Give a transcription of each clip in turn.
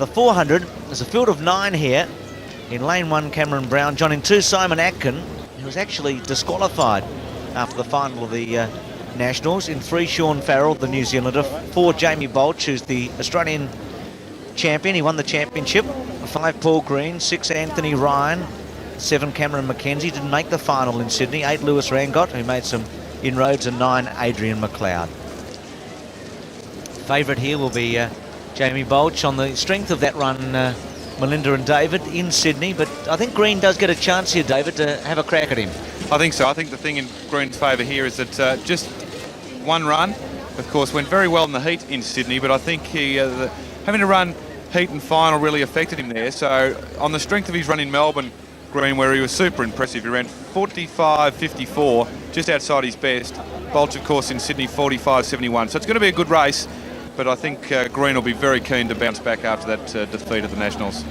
The 400, there's a field of 9 here. In lane 1, Cameron Brownjohn. In 2, Simon Atkin, who was actually disqualified after the final of the Nationals. In 3, Shaun Farrell, the New Zealander. 4, Jamie Baulch, who's the Australian champion. He won the championship. 5, Paul Greene. 6, Anthony Ryan. 7, Cameron Mackenzie. Didn't make the final in Sydney. 8, Lewis Rangott, who made some inroads. And 9, Adrian McLeod. Favourite here will be Jamie Baulch on the strength of that run, Melinda and David in Sydney. But I think Greene does get a chance here, David, to have a crack at him. I think so. I think the thing in Greene's favour here is that just one run, of course, went very well in the heat in Sydney, but I think he having to run heat and final really affected him there. So on the strength of his run in Melbourne, Greene, where he was super impressive, he ran 45.54, just outside his best. Baulch, of course, in Sydney, 45.71. So it's going to be a good race, but I think Greene will be very keen to bounce back after that defeat at the Nationals.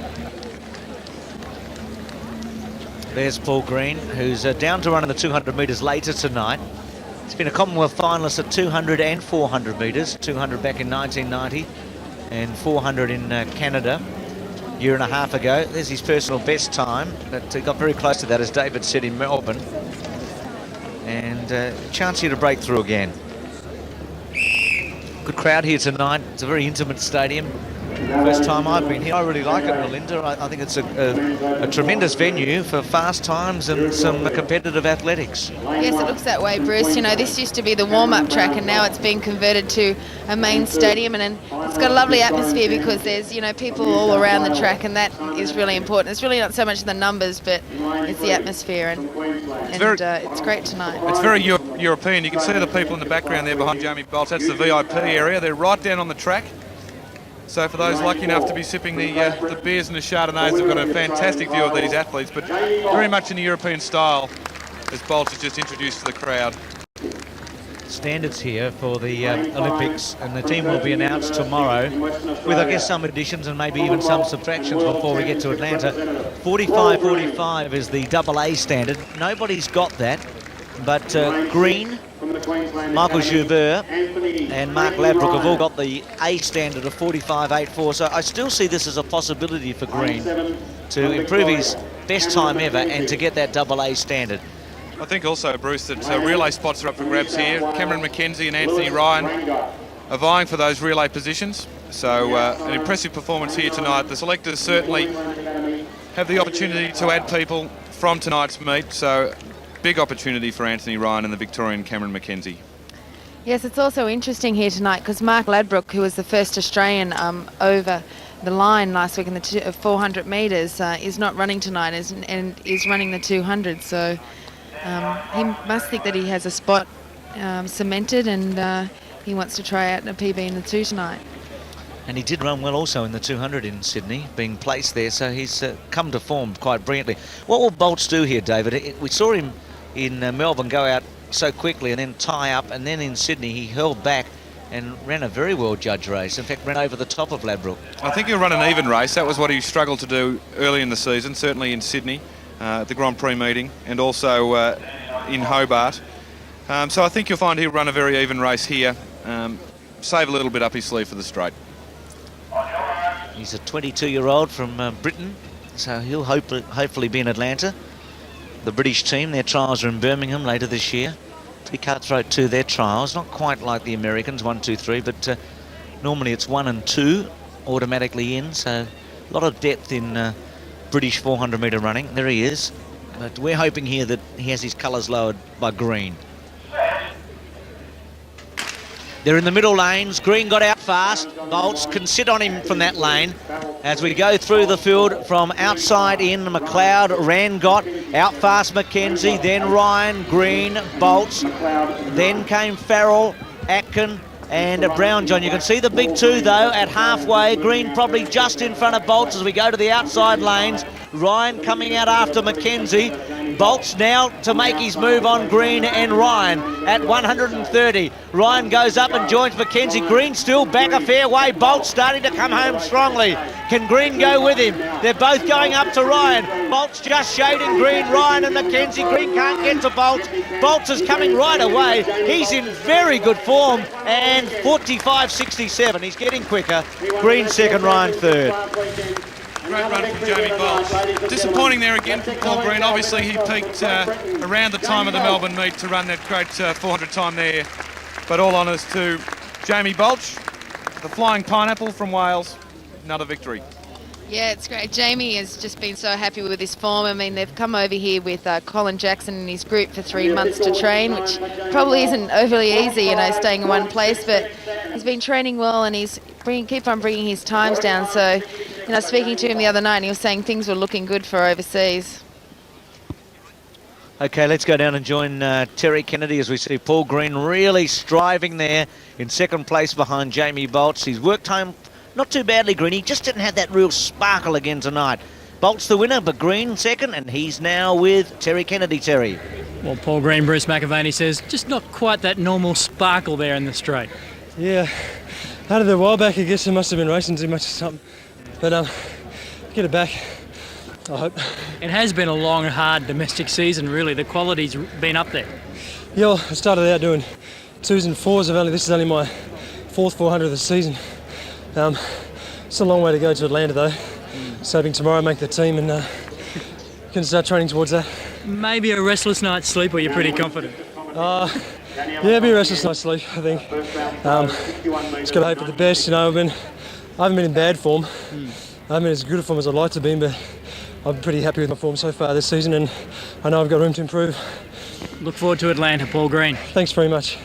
There's Paul Greene, who's down to run in the 200 metres later tonight. He's been a Commonwealth finalist at 200 and 400 metres. 200 back in 1990 and 400 in Canada a year and a half ago. There's his personal best time, but he got very close to that, as David said, in Melbourne. And chance here to break through again. Good crowd here tonight. It's a very intimate stadium. First time I've been here. I really like it, Melinda. I think it's a tremendous venue for fast times and some competitive athletics. Yes, it looks that way, Bruce. You know, this used to be the warm-up track and now it's been converted to a main stadium, and it's got a lovely atmosphere because there's, you know, people all around the track, and that is really important. It's really not so much the numbers, but it's the atmosphere, and it's great tonight. It's very European. You can see the people in the background there behind Jamie Baulch. That's the VIP area. They're right down on the track. So for those lucky enough to be sipping the beers and the Chardonnays, they've got a fantastic view of these athletes, but very much in the European style, as Baulch has just introduced to the crowd. Standards here for the Olympics, and the team will be announced tomorrow with, I guess, some additions and maybe even some subtractions before we get to Atlanta. 45.45 is the AA standard. Nobody's got that, but Greene, Michael Joubert and Mark Ladbroke have all got the A standard of 45.84, so I still see this as a possibility for Greene to improve his best time ever and to get that AA standard. I think also, Bruce, that relay spots are up for grabs here. Cameron Mackenzie and Anthony Ryan are vying for those relay positions, so an impressive performance here tonight. The selectors certainly have the opportunity to add people from tonight's meet, so big opportunity for Anthony Ryan and the Victorian Cameron Mackenzie. Yes, it's also interesting here tonight because Mark Ladbroke, who was the first Australian over the line last week in the 400 metres, is not running tonight and is running the 200. So he must think that he has a spot cemented, and he wants to try out a PB in the 2 tonight. And he did run well also in the 200 in Sydney, being placed there, so he's come to form quite brilliantly. What will Baulch do here, David? We saw him in Melbourne go out so quickly and then tie up, and then in Sydney he held back and ran a very well judged race. In fact, ran over the top of Ladbroke. I think he'll run an even race. That was what he struggled to do early in the season, certainly in Sydney at the Grand Prix meeting, and also in Hobart. So I think you'll find he'll run a very even race here, save a little bit up his sleeve for the straight. He's a 22-year-old from Britain, so he'll hopefully be in Atlanta. The British team, their trials are in Birmingham later this year. Pretty cutthroat too, their trials. Not quite like the Americans, 1, 2, 3, but normally it's 1 and 2 automatically in, so a lot of depth in British 400-metre running. There he is. But we're hoping here that he has his colours lowered by Greene. They're in the middle lanes. Greene got out fast. Baulch can sit on him from that lane as we go through the field from outside in. McLeod, Rangott, out fast Mackenzie, then Ryan, Greene, Baulch. Then came Farrell, Atkin and Brownjohn. You can see the big 2 though at halfway. Greene probably just in front of Baulch as we go to the outside lanes. Ryan coming out after Mackenzie. Baulch now to make his move on Greene and Ryan at 130. Ryan goes up and joins Mackenzie. Greene still back a fair way. Baulch starting to come home strongly. Can Greene go with him? They're both going up to Ryan. Baulch just shading Greene, Ryan and Mackenzie. Greene can't get to Baulch. Baulch is coming right away. He's in very good form, and 45.67. He's getting quicker. Greene second, Ryan third. Great run from Jamie Baulch. Disappointing there again from Paul Greene. Obviously he peaked around the time of the Melbourne meet to run that great 400 time there. But all honours to Jamie Baulch, the Flying Pineapple from Wales. Another victory. Yeah, it's great. Jamie has just been so happy with his form. I mean, they've come over here with Colin Jackson and his group for 3 months to train, which probably isn't overly easy, you know, staying in one place. But he's been training well, and he's keep on bringing his times down. So, you know, speaking to him the other night, and he was saying things were looking good for overseas. Okay, let's go down and join Terry Kennedy as we see Paul Greene really striving there in second place behind Jamie Baulch. He's worked home not too badly, Greene. He just didn't have that real sparkle again tonight. Baulch the winner, but Greene second, and he's now with Terry Kennedy. Terry. Well, Paul Greene, Bruce McAvaney says, just not quite that normal sparkle there in the straight. Yeah, out of the while back, I guess I must have been racing too much or something. But get it back, I hope. It has been a long, hard domestic season, really. The quality's been up there. Yeah, well, I started out doing 2s and 4s. This is only my 4th 400 of the season. It's a long way to go to Atlanta, though. So hoping tomorrow I make the team and can start training towards that. Maybe a restless night's sleep, or you're pretty confident? Yeah, it'll be a restless night's sleep, I think. Just got to hope for the best. You know, I haven't been in bad form. I haven't been as good a form as I'd like to be, but I'm pretty happy with my form so far this season, and I know I've got room to improve. Look forward to Atlanta, Paul Greene. Thanks very much.